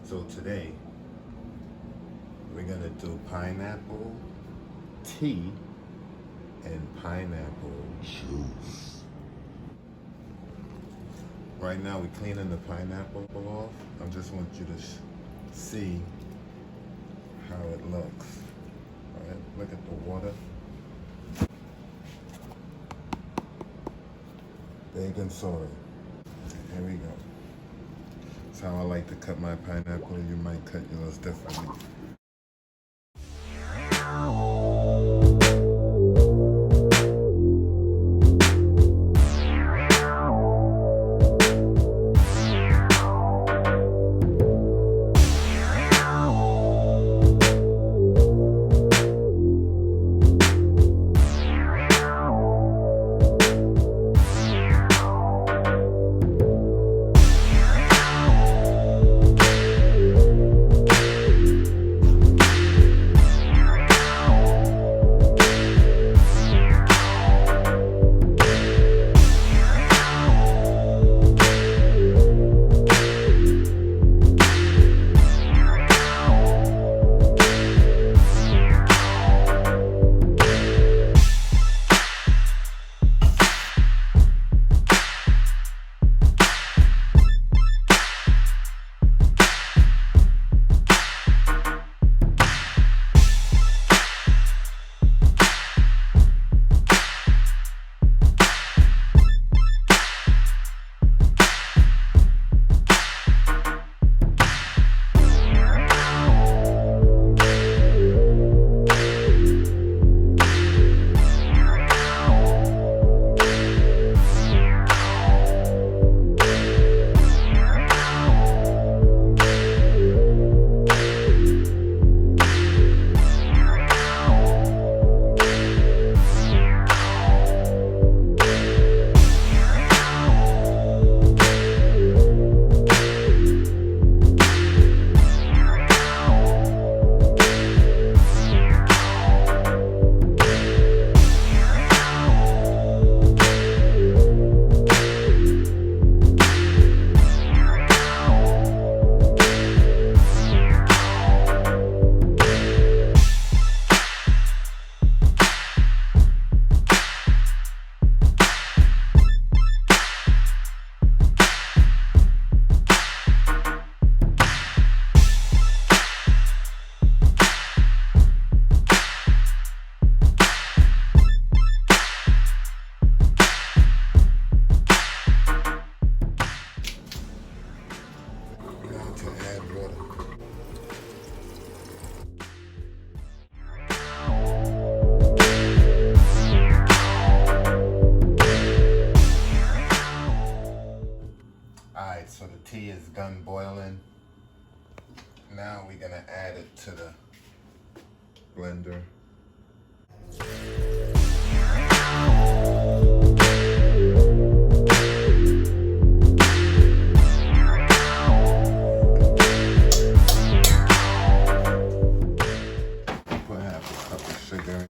So today we're gonna do pineapple tea and pineapple juice. Right now we're cleaning the pineapple off. I just want you to see how it looks. All right, look at the water. Baking soda. Here we go. That's how I like to cut my pineapple. You might cut yours differently. Alright, so the tea is done boiling. Now we're gonna add it to the blender. Put half a cup of sugar.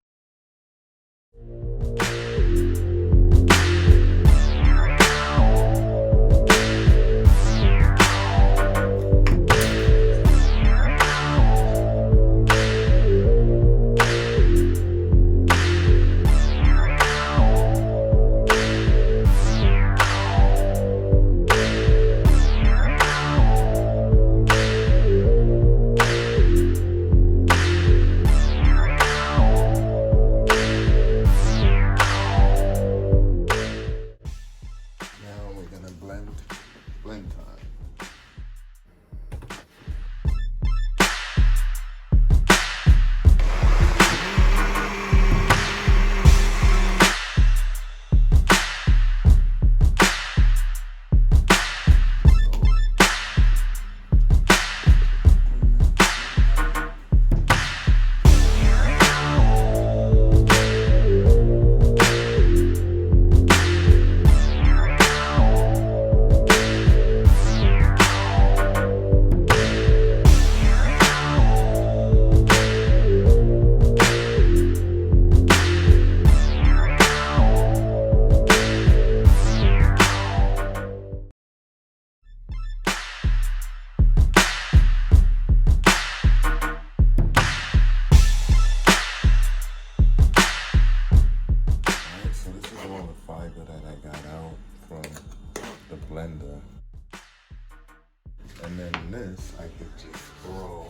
sugar that I got out from the blender. And then this I could just throw